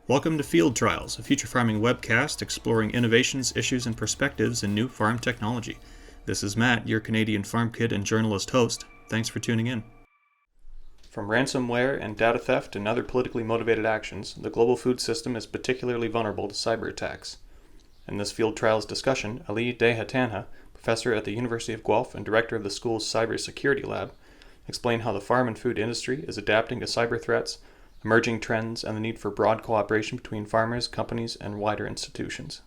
Welcome to Field Trials, a future farming webcast exploring innovations, issues, and perspectives in new farm technology. This is Matt, your Canadian farm kid and journalist host. Thanks for tuning in. From ransomware and data theft and other politically motivated actions, the global food system is particularly vulnerable to cyber attacks. In this Field Trials discussion, Ali Dehghantanha, professor at the University of Guelph and director of the school's cybersecurity lab, explained how the farm and food industry is adapting to cyber threats, emerging trends, and the need for broad cooperation between farmers, companies, and wider institutions.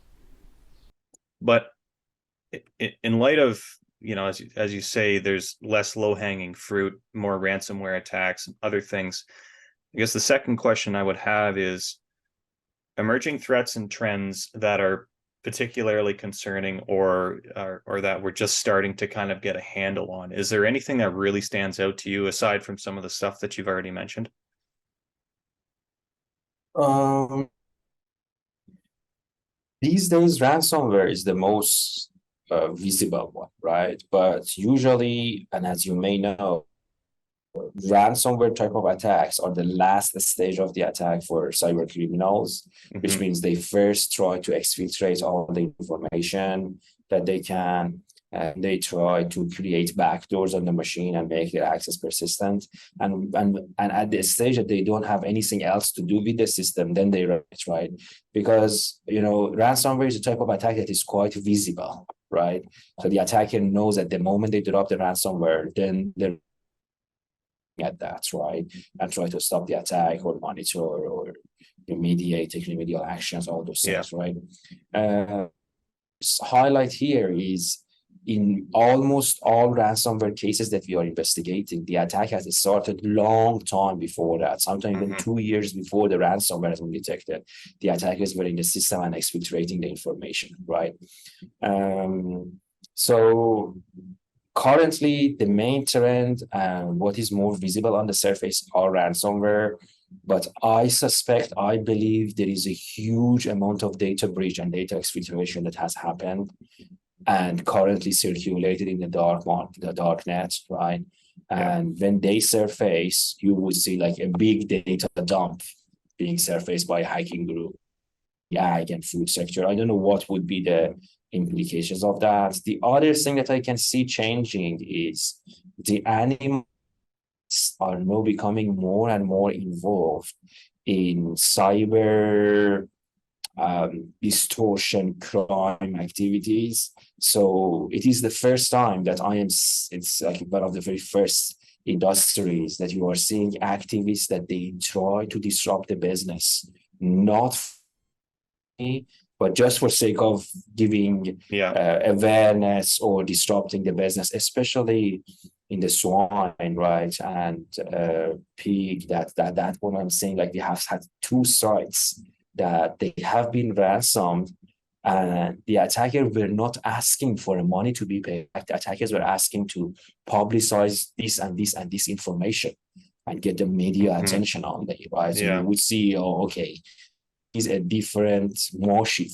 But in light of, as you say, there's less low-hanging fruit, more ransomware attacks, and other things. I guess the second question I would have is emerging threats and trends that are particularly concerning or that we're just starting to kind of get a handle on. Is there anything that really stands out to you aside from some of the stuff that you've already mentioned? Um, these days, ransomware is the most visible one, right? But usually, and as you may know, ransomware type of attacks are the last stage of the attack for cyber criminals, which means they first try to exfiltrate all the information that they can. And they try to create backdoors on the machine and make their access persistent. And at the stage that they don't have anything else to do with the system, then they run it, right? Because ransomware is a type of attack that is quite visible, right? So the attacker knows at the moment they drop the ransomware, then they're at that, right? And try to stop the attack or monitor or remediate, take remedial actions, all those things, right? Highlight here is in almost all ransomware cases that we are investigating, the attack has started long time before that, sometimes even 2 years before the ransomware has been detected. The attackers were in the system and exfiltrating the information, right? So currently, the main trend and what is more visible on the surface are ransomware, but I believe there is a huge amount of data breach and data exfiltration that has happened and currently circulated in the dark net, right? And when they surface, you would see like a big data dump being surfaced by a hacking group, the ag and food sector. I don't know what would be the implications of that. The other thing that I can see changing is the animals are now becoming more and more involved in cyber distortion crime activities. So it is the first time that it's like one of the very first industries that you are seeing activists that they try to disrupt the business, not but just for sake of giving awareness or disrupting the business, especially in the swine, right? And pig, that one I'm saying, like they have had two sites that they have been ransomed, and the attackers were not asking for money to be paid. The attackers were asking to publicize this and this and this information and get the media attention on it, right? So you would see, okay, is a different motive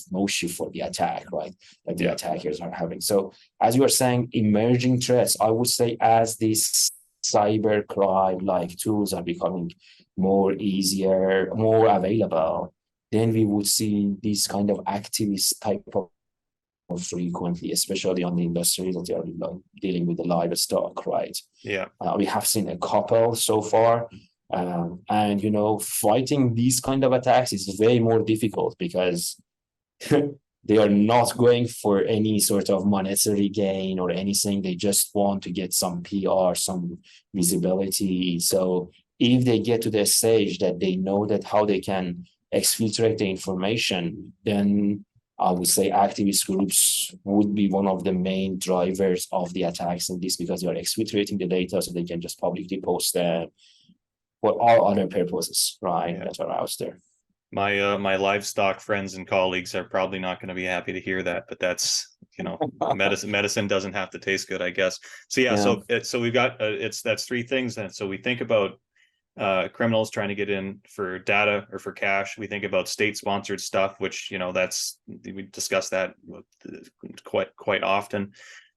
for the attack, right? That the attackers are having. So as you are saying, emerging threats, I would say as these cyber crime like tools are becoming more easier, more available, then we would see this kind of activist type of frequently, especially on the industries that are dealing with the livestock, right? We have seen a couple so far. And fighting these kind of attacks is way more difficult because they are not going for any sort of monetary gain or anything. They just want to get some PR, some visibility. So if they get to the stage that they know that how they can exfiltrate the information, then I would say activist groups would be one of the main drivers of the attacks in this, because they are exfiltrating the data so they can just publicly post them for all other purposes, right? That are out there. My livestock friends and colleagues are probably not going to be happy to hear that, but that's medicine doesn't have to taste good, I guess. So so we've got that's three things then. So we think about criminals trying to get in for data or for cash. We think about state-sponsored stuff, which that's we discuss that quite often.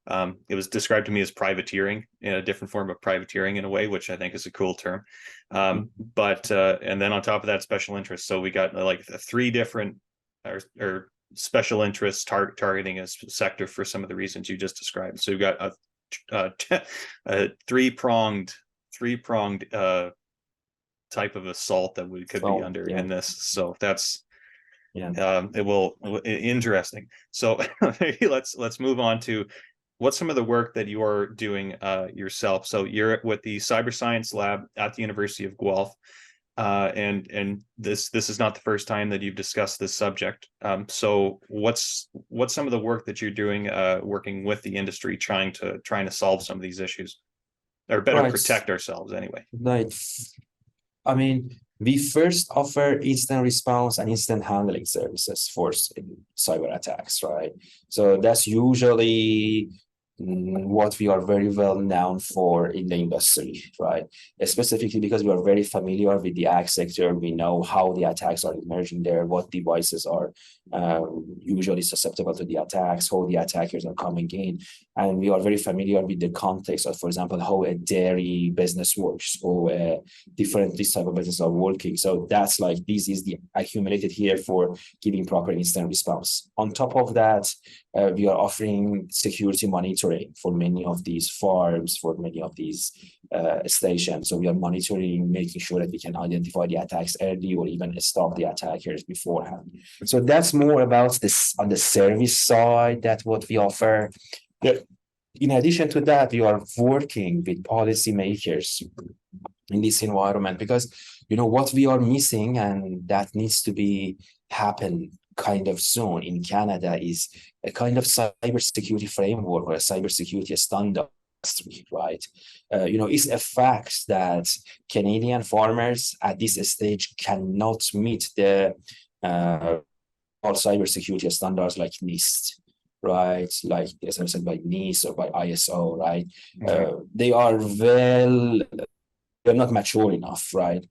It was described to me as privateering, in a different form of privateering in a way, which I think is a cool term. But and then on top of that, special interests. So we got like three different or special interests targeting a sector for some of the reasons you just described. So we've got a three-pronged type of assault that we could be under in this. So that's interesting. So maybe let's move on to what's some of the work that you are doing yourself. So you're with the Cyber Science Lab at the University of Guelph, and this is not the first time that you've discussed this subject. So what's some of the work that you're doing, working with the industry, trying to solve some of these issues, or better protect ourselves anyway? Right. I mean, we first offer instant response and instant handling services for cyber attacks, right? So that's usually what we are very well known for in the industry, right? Specifically because we are very familiar with the ag sector. We know how the attacks are emerging there, what devices are usually susceptible to the attacks, how the attackers are coming in. And we are very familiar with the context of, for example, how a dairy business works, or different these type of businesses are working. So that's like, this is the accumulated here for giving proper instant response. On top of that, we are offering security monitoring for many of these farms, for many of these stations. So we are monitoring, making sure that we can identify the attacks early or even stop the attackers beforehand. So that's more about this on the service side, that's what we offer. In addition to that, we are working with policymakers in this environment, because what we are missing, and that needs to be happen kind of soon in Canada, is a kind of cybersecurity framework or a cybersecurity standard, right? It's a fact that Canadian farmers at this stage cannot meet the all cybersecurity standards like NIST, right? Like as I said, by NIST or by ISO, right? They're not mature enough, right?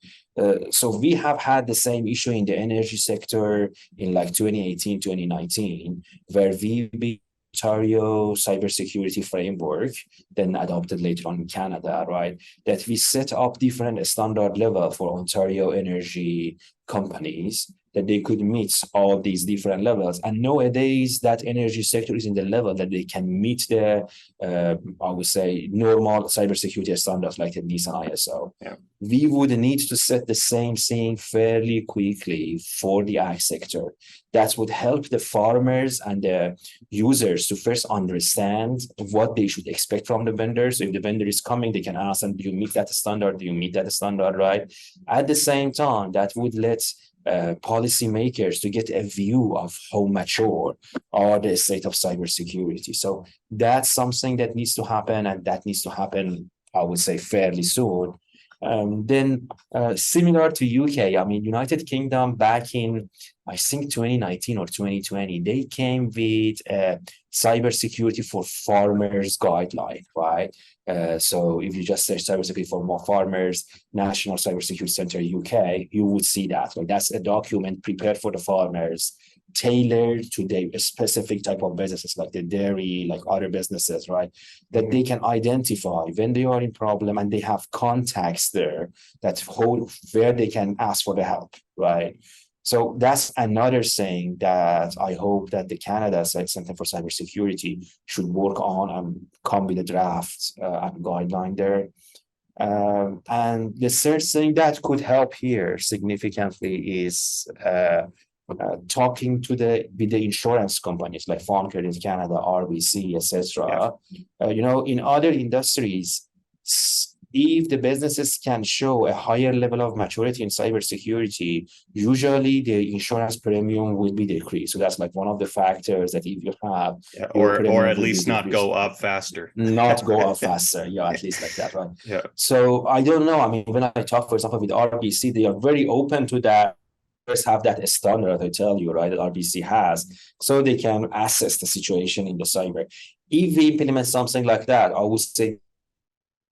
So we have had the same issue in the energy sector in like 2018, 2019, where we built Ontario cybersecurity framework, then adopted later on in Canada, right? That we set up different standard level for Ontario energy companies, that they could meet all these different levels. And nowadays, that energy sector is in the level that they can meet the, I would say, normal cybersecurity standards like the NIST and ISO. Yeah. We would need to set the same thing fairly quickly for the ag sector. That would help the farmers and the users to first understand what they should expect from the vendor. So if the vendor is coming, they can ask them, do you meet that standard? Do you meet that standard, right? At the same time, that would let policymakers to get a view of how mature are the state of cybersecurity. So that's something that needs to happen, and that needs to happen, I would say, fairly soon. Then similar to UK, I mean, United Kingdom back in, I think 2019 or 2020, they came with a cybersecurity for farmers guideline, right? So if you just search cybersecurity for more farmers, National Cybersecurity Center UK, you would see that. Like, that's a document prepared for the farmers, tailored to the specific type of businesses like the dairy, like other businesses, right? That they can identify when they are in problem, and they have contacts there where they can ask for the help, right? So that's another thing that I hope that the Canada Center for Cybersecurity should work on and come with a draft and guideline there. And the third thing that could help here significantly is talking with the insurance companies like Farm Credit Canada, RBC, etc. In other industries, if the businesses can show a higher level of maturity in cybersecurity, usually the insurance premium will be decreased. So that's like one of the factors that if you have, or at least not go up faster. Not go up faster, at least like that, right? Yeah. So I don't know. I mean, when I talk, for example, with RBC, they are very open to that. First have that standard, I tell you, right, that RBC has, so they can assess the situation in the cyber. If we implement something like that, I would say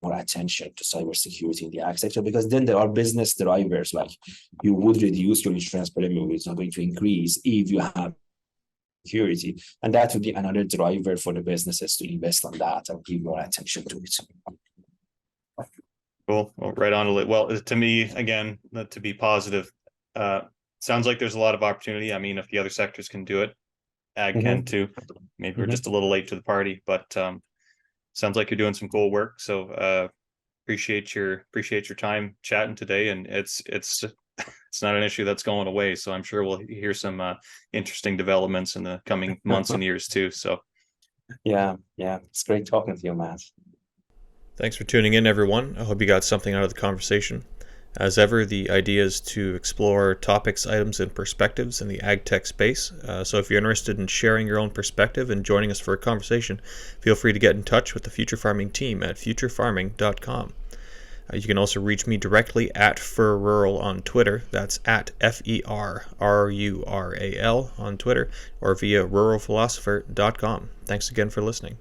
more attention to cybersecurity in the ag sector, because then there are business drivers, like you would reduce your insurance premium, it's not going to increase if you have security. And that would be another driver for the businesses to invest on that and give more attention to it. Cool. Well, right on it. Well, to me, again, to be positive, sounds like there's a lot of opportunity. I mean, if the other sectors can do it, ag can too. Maybe we're just a little late to the party, but sounds like you're doing some cool work. So appreciate your time chatting today. And it's not an issue that's going away. So I'm sure we'll hear some interesting developments in the coming months and years too. So yeah, it's great talking to you, Matt. Thanks for tuning in, everyone. I hope you got something out of the conversation. As ever, the idea is to explore topics, items, and perspectives in the ag tech space. So if you're interested in sharing your own perspective and joining us for a conversation, feel free to get in touch with the Future Farming team at futurefarming.com. You can also reach me directly at FurRural on Twitter. That's at FERRURAL on Twitter, or via ruralphilosopher.com. Thanks again for listening.